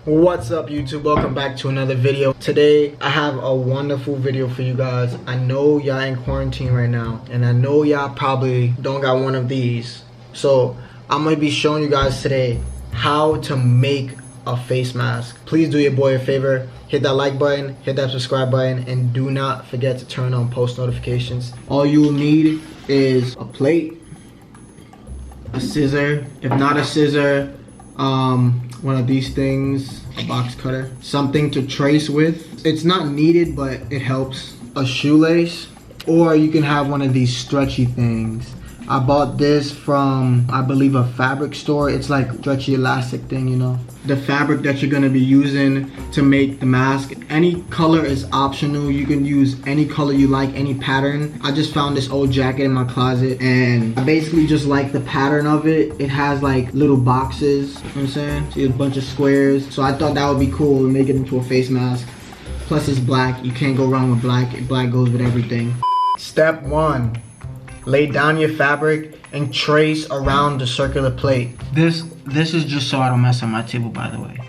What's up YouTube? Welcome back to another video. Today I have a wonderful video for you guys. I know y'all in quarantine right now, and I know y'all probably don't got one of these. So I'm gonna be showing you guys today how to make a face mask. Please do your boy a favor, hit that like button, hit that subscribe button, and do not forget to turn on post notifications. All you will need is a plate, a scissor, if not a scissor, one of these things, a box cutter, something to trace with. It's not needed, but it helps. A shoelace, or you can have one of these stretchy things. I bought this from, I believe, a fabric store. It's like stretchy elastic thing, you know. The fabric that you're gonna be using to make the mask, any color is optional. You can use any color you like, any pattern. I just found this old jacket in my closet and I basically just like the pattern of it. It has like little boxes, you know what I'm saying? See a bunch of squares. So I thought that would be cool to make it into a face mask. Plus it's black, you can't go wrong with black. Black goes with everything. Step 1. Lay down your fabric and trace around the circular plate. This is just so I don't mess up my table, by the way.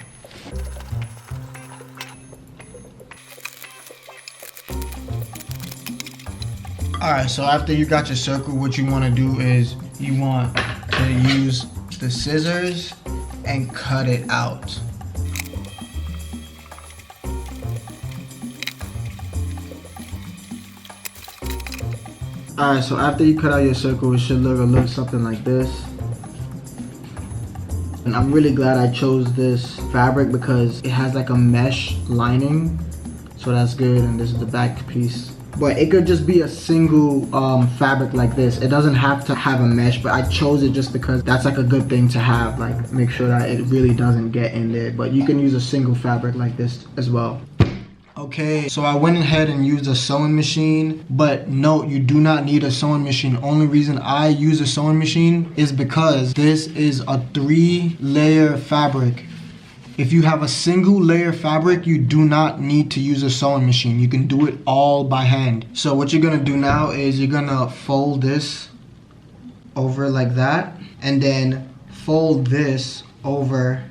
Alright, so after you got your circle, what you want to do is you want to use the scissors and cut it out. Alright, so after you cut out your circle, it should look something like this. And I'm really glad I chose this fabric because it has like a mesh lining. So that's good, and this is the back piece. But it could just be a single fabric like this. It doesn't have to have a mesh, but I chose it just because that's like a good thing to have. Like, make sure that it really doesn't get in there. But you can use a single fabric like this as well. Okay, so I went ahead and used a sewing machine, but note, you do not need a sewing machine. Only reason I use a sewing machine is because this is a 3-layer fabric. If you have a single layer fabric, you do not need to use a sewing machine. You can do it all by hand. So what you're gonna do now is you're gonna fold this over like that, and then fold this over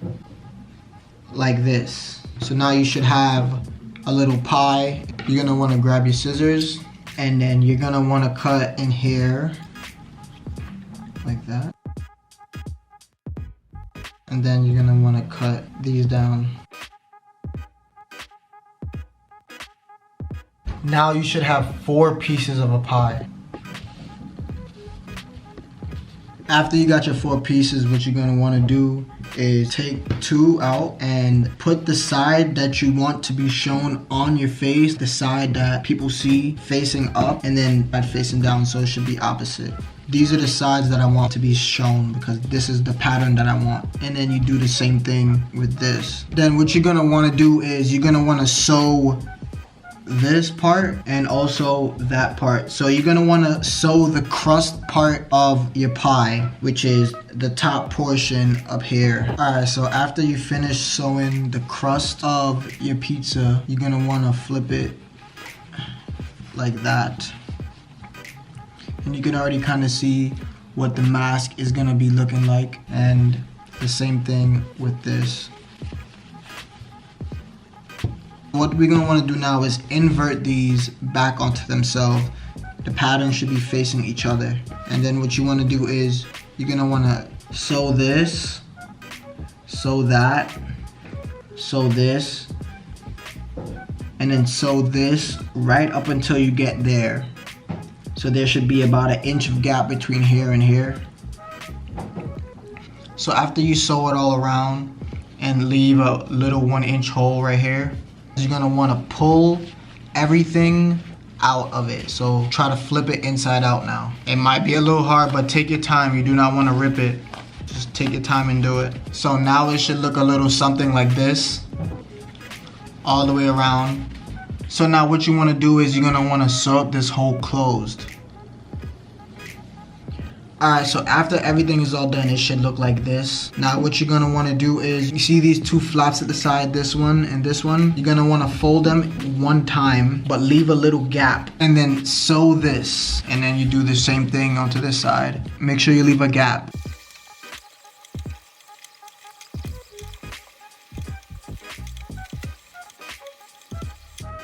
like this. So now you should have a little pie. You're gonna wanna grab your scissors, and then you're gonna wanna cut in here like that. And then you're gonna wanna cut these down. Now you should have 4 pieces of a pie. After you got your 4 pieces, what you're gonna wanna do is take 2 out and put the side that you want to be shown on your face, the side that people see facing up, and then that facing down, so it should be opposite. These are the sides that I want to be shown because this is the pattern that I want. And then you do the same thing with this. Then what you're gonna wanna do is you're gonna wanna sew this part and also that part. So you're gonna wanna sew the crust part of your pie, which is the top portion up here. Alright, so after you finish sewing the crust of your pizza, you're gonna wanna flip it like that. And you can already kind of see what the mask is gonna be looking like. And the same thing with this. What we're gonna wanna do now is invert these back onto themselves. The pattern should be facing each other. And then what you wanna do is you're gonna wanna sew this, sew that, sew this, and then sew this right up until you get there. So there should be about 1 inch of gap between here and here. So after you sew it all around and leave a little 1-inch hole right here, you're gonna wanna pull everything out of it. So try to flip it inside out now. It might be a little hard, but take your time. You do not wanna rip it. Just take your time and do it. So now it should look a little something like this, all the way around. So now what you wanna do is you're gonna wanna sew up this hole closed. Alright, so after everything is all done, it should look like this. Now what you're gonna wanna do is, you see these 2 flaps at the side, this one and this one? You're gonna wanna fold them 1 time, but leave a little gap. And then sew this. And then you do the same thing onto this side. Make sure you leave a gap.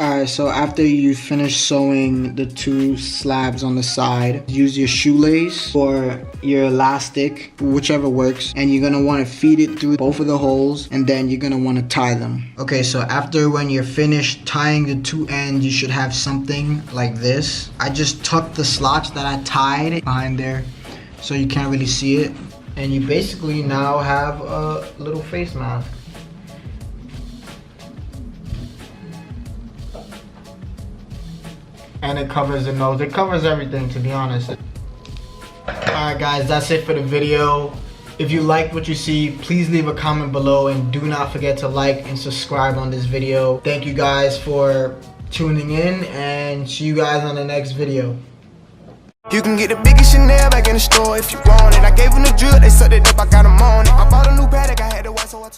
Alright, so after you finish sewing the 2 slabs on the side, use your shoelace or your elastic, whichever works, and you're gonna want to feed it through both of the holes, and then you're gonna want to tie them. Okay, so after when you're finished tying the 2 ends, you should have something like this. I just tucked the slots that I tied behind there so you can't really see it, and you basically now have a little face mask. And it covers the nose. It covers everything, to be honest. Alright guys, that's it for the video. If you like what you see, please leave a comment below, and do not forget to like and subscribe on this video. Thank you guys for tuning in, and see you guys on the next video. You can get the biggest Chanel back in the store if you want it. I gave them the drill, they sucked it up, I got them on it. I bought a new Patek, I had to watch so I